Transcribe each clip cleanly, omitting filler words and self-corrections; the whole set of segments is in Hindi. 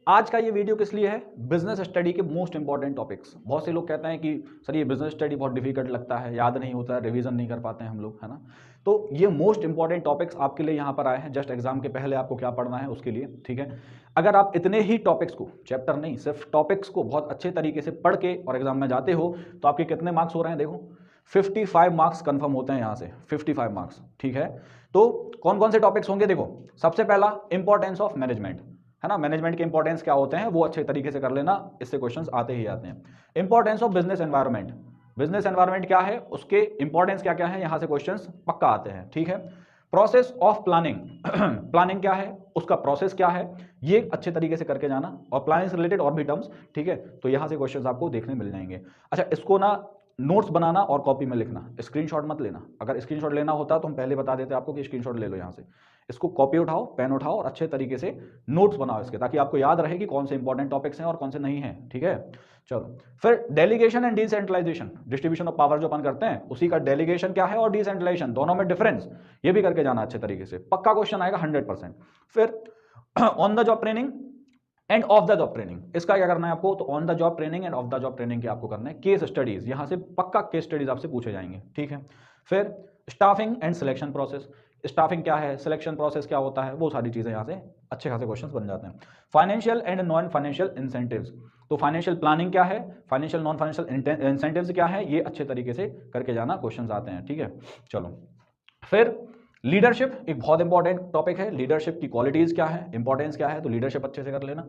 आज का ये वीडियो किस लिए है? बिजनेस स्टडी के मोस्ट इंपॉर्टेंट टॉपिक्स। बहुत से लोग कहते हैं कि सर ये बिजनेस स्टडी बहुत डिफिकल्ट लगता है, याद नहीं होता है, रिवीजन नहीं कर पाते हैं हम लोग, है ना। तो ये मोस्ट इंपॉर्टेंट टॉपिक्स आपके लिए यहाँ पर आए हैं। जस्ट एग्जाम के पहले आपको क्या पढ़ना है उसके लिए, ठीक है। अगर आप इतने ही टॉपिक्स को, चैप्टर नहीं सिर्फ टॉपिक्स को बहुत अच्छे तरीके से पढ़ के और एग्जाम में जाते हो तो आपके कितने मार्क्स हो रहे हैं देखो, 55 मार्क्स कंफर्म होते हैं यहाँ से, 55 मार्क्स, ठीक है। तो कौन कौन से टॉपिक्स होंगे देखो, सबसे पहला इंपॉर्टेंस ऑफ मैनेजमेंट, है ना। मैनेजमेंट के इंपॉर्टेंस क्या होते हैं वो अच्छे तरीके से कर लेना, इससे क्वेश्चंस आते ही आते हैं। Importance of business environment, business environment क्या है, उसके इंपॉर्टेंस क्या क्या है, यहां से क्वेश्चंस पक्का आते हैं, ठीक है। प्रोसेस ऑफ प्लानिंग, प्लानिंग क्या है, उसका प्रोसेस क्या है, ये अच्छे तरीके से करके जाना। और प्लानिंग से रिलेटेड और भी टर्म्स, ठीक है, तो यहां से क्वेश्चंस आपको देखने मिल जाएंगे। अच्छा, इसको ना नोट्स बनाना और कॉपी में लिखना, स्क्रीनशॉट मत लेना। अगर स्क्रीनशॉट लेना होता तो हम पहले बता देते आपको कि स्क्रीनशॉट ले लो यहाँ से। इसको कॉपी उठाओ, पेन उठाओ और अच्छे तरीके से नोट्स बनाओ इसके, ताकि आपको याद रहे कि कौन से इंपॉर्टेंट टॉपिक्स हैं और कौन से नहीं हैं, ठीक है। चलो, फिर delegation and decentralization, distribution of power जो अपन करते हैं उसी का डेलीगेशन क्या है और डिसेंट्रलाइजेशन, दोनों में डिफरेंस, ये भी करके जाना अच्छे तरीके से, पक्का क्वेश्चन आएगा 100%। फिर on the job training end of the job training, इसका क्या करना है आपको, तो on the job training end of the job training क्या आपको करना है, केस स्टडीज, यहां से पक्का केस स्टडीज आपसे पूछे जाएंगे, ठीक है। फिर staffing and selection process, staffing क्या है, सिलेक्शन प्रोसेस क्या होता है, वो सारी चीजें यहां से अच्छे खासे क्वेश्चंस बन जाते हैं। Financial and non financial incentives, तो फाइनेंशियल प्लानिंग क्या है, फाइनेंशियल नॉन फाइनेंशियल इंसेंटिव्स क्या है, ये अच्छे तरीके से करके जाना, क्वेश्चंस आते हैं, ठीक है। चलो, फिर लीडरशिप एक बहुत इंपॉर्टेंट टॉपिक है, लीडरशिप की क्वालिटीज क्या है, इंपॉर्टेंस क्या है, तो लीडरशिप अच्छे से कर लेना।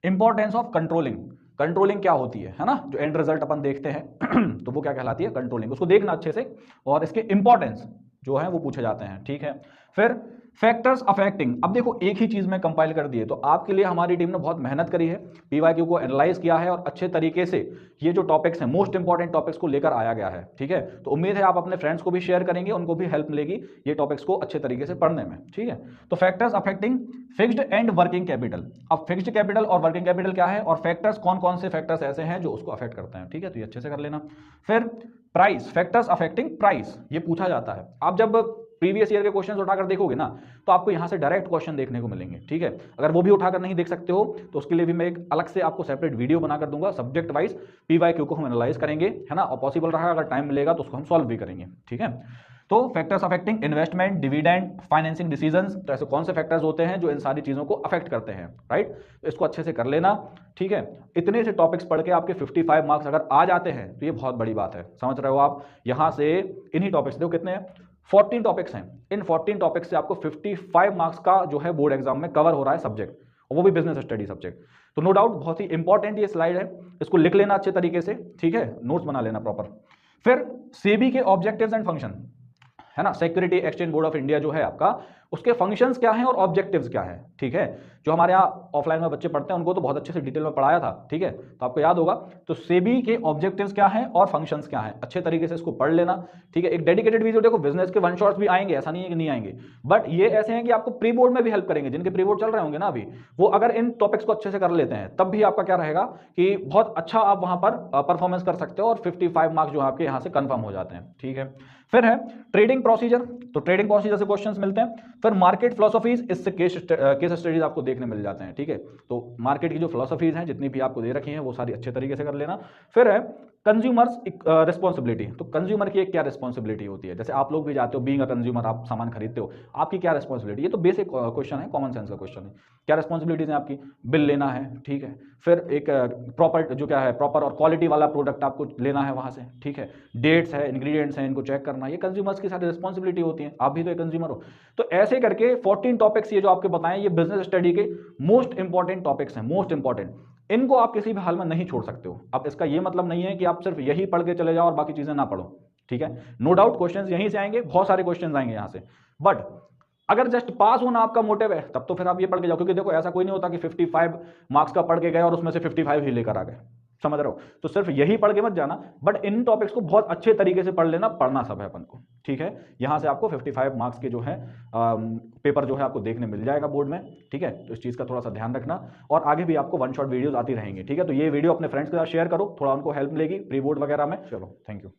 इंपॉर्टेंस ऑफ कंट्रोलिंग, कंट्रोलिंग क्या होती है ना, जो एंड रिजल्ट अपन देखते हैं तो वो क्या कहलाती है, कंट्रोलिंग, उसको देखना अच्छे से और इसके इंपॉर्टेंस जो है वो पूछे जाते हैं, ठीक है। फिर फैक्टर्स अफेक्टिंग, अब देखो एक ही चीज में कंपाइल कर दिए, तो आपके लिए हमारी टीम ने बहुत मेहनत करी है, पीवाईक्यू को एनालाइज किया है और अच्छे तरीके से ये जो टॉपिक्स हैं मोस्ट इंपॉर्टेंट टॉपिक्स को लेकर आया गया है, ठीक है। तो उम्मीद है आप अपने फ्रेंड्स को भी शेयर करेंगे, उनको भी हेल्प मिलेगी ये टॉपिक्स को अच्छे तरीके से पढ़ने में, ठीक है। तो factors affecting fixed and working capital, अब फिक्स्ड कैपिटल और वर्किंग कैपिटल क्या है और फैक्टर्स कौन कौन से फैक्टर्स ऐसे हैं जो उसको अफेक्ट करते हैं, ठीक है, तो ये अच्छे से कर लेना। फिर प्राइस, फैक्टर्स अफेक्टिंग प्राइस, ये पूछा जाता है। आप जब प्रीवियस ईयर के क्वेश्चंस उठाकर देखोगे ना तो आपको यहां से डायरेक्ट क्वेश्चन देखने को मिलेंगे, ठीक है। अगर वो भी उठाकर नहीं देख सकते हो तो उसके लिए भी मैं एक अलग से आपको सेपरेट वीडियो बनाकर दूंगा, सब्जेक्ट वाइज पीवाईक्यू को हम एनालाइज करेंगे, है ना, और पॉसिबल रहा अगर टाइम मिलेगा तो उसको हम सॉल्व भी करेंगे, ठीक है। तो factors affecting investment, dividend, financing decisions, तो ऐसे कौन से फैक्टर्स होते हैं जो इन सारी चीजों को अफेक्ट करते हैं, राइट। तो इसको अच्छे से कर लेना, ठीक है। इतने से टॉपिक्स पढ़ के आपके 55 मार्क्स अगर आ जाते हैं तो ये बहुत बड़ी बात है, समझ रहे हो आप। यहां से इन्हीं टॉपिक्स, देखो कितने हैं, 14 टॉपिक्स हैं, इन 14 टॉपिक्स से आपको 55 मार्क्स का जो है बोर्ड एग्जाम में कवर हो रहा है सब्जेक्ट, और वो भी बिजनेस स्टडी सब्जेक्ट। तो नो डाउट बहुत ही इंपॉर्टेंट ये स्लाइड है, इसको लिख लेना अच्छे तरीके से, ठीक है, नोट्स बना लेना प्रॉपर। फिर सेबी के ऑब्जेक्टिव्स एंड फंक्शन, है ना, security exchange board of India जो है आपका, उसके फंक्शंस क्या हैं और ऑब्जेक्टिव्स क्या हैं, ठीक है। जो हमारे यहाँ ऑफलाइन में बच्चे पढ़ते हैं उनको तो बहुत अच्छे से डिटेल में पढ़ाया था, ठीक है, तो आपको याद होगा। तो सेबी के ऑब्जेक्टिव्स क्या हैं और फंक्शंस क्या हैं, अच्छे तरीके से इसको पढ़ लेना, ठीक है। एक डेडिकेटेड वीडियो, देखो बिजनेस के वन शॉट्स भी आएंगे, ऐसा नहीं है कि नहीं आएंगे, बट ये ऐसे हैं कि आपको प्री बोर्ड में भी हेल्प करेंगे, जिनके प्री बोर्ड चल रहे होंगे ना अभी, वो अगर इन टॉपिक्स को अच्छे से कर लेते हैं तब भी आपका क्या रहेगा कि बहुत अच्छा आप वहां पर परफॉर्मेंस कर सकते हो और 55 मार्क्स जो आपके यहाँ से कंफर्म हो जाते हैं, ठीक है। फिर है ट्रेडिंग प्रोसीजर, तो ट्रेडिंग प्रोसीजर से क्वेश्चंस मिलते हैं। फिर मार्केट फिलोसफीज, इससे केस स्टडीज आपको देखने मिल जाते हैं, ठीक है। तो मार्केट की जो फिलोसफीज हैं जितनी भी आपको दे रखी हैं वो सारी अच्छे तरीके से कर लेना। फिर है कंज्यूमर्स रिस्पॉन्सिबिलिटी, तो कंज्यूमर की एक क्या रिस्पॉन्सिबिलिटी होती है, जैसे आप लोग भी जाते हो बीइंग अ कंज्यूमर, आप सामान खरीदते हो, आपकी क्या रिस्पॉन्सिबिलिटी, ये तो बेसिक क्वेश्चन है, कॉमन सेंस का क्वेश्चन है, क्या रिस्पॉन्सिबिलिटीज है आपकी, बिल लेना है, ठीक है। फिर एक प्रॉपर जो क्या है, प्रॉपर और क्वालिटी वाला प्रोडक्ट आपको लेना है वहां से, ठीक है। डेट्स है, इंग्रेडिएंट्स हैं, इनको चेक करना, ये कंज्यूमर्स की सारी रिस्पॉन्सिबिलिटी होती है, आप भी तो एक कंज्यूमर हो। तो ऐसे करके 14 टॉपिक्स ये जो आपके बताएं, ये बिजनेस स्टडी के मोस्ट इंपॉर्टेंट टॉपिक्स हैं, मोस्ट इंपॉर्टेंट, इनको आप किसी भी हाल में नहीं छोड़ सकते हो। अब इसका ये मतलब नहीं है कि आप सिर्फ यही पढ़ के चले जाओ और बाकी चीजें ना पढ़ो, ठीक है। नो डाउट क्वेश्चंस यहीं से आएंगे, बहुत सारे क्वेश्चंस आएंगे यहां से, बट अगर जस्ट पास होना आपका मोटिव है तब तो फिर आप ये पढ़ के जाओ, क्योंकि देखो ऐसा कोई नहीं होता कि 55 मार्क्स का पढ़ के गए और उसमें से 55 ही लेकर आ गए, समझ रहे हो। तो सिर्फ यही पढ़ के मत जाना, बट इन टॉपिक्स को बहुत अच्छे तरीके से पढ़ लेना, पढ़ना सब है अपन को, ठीक है। यहां से आपको 55 मार्क्स के जो है पेपर जो है आपको देखने मिल जाएगा बोर्ड में, ठीक है। तो इस चीज का थोड़ा सा ध्यान रखना, और आगे भी आपको वन शॉट वीडियोस आती रहेंगी, ठीक है। तो ये वीडियो अपने फ्रेंड्स के साथ शेयर करो, थोड़ा उनको हेल्प मिलेगी प्री बोर्ड वगैरह में। चलो, थैंक यू।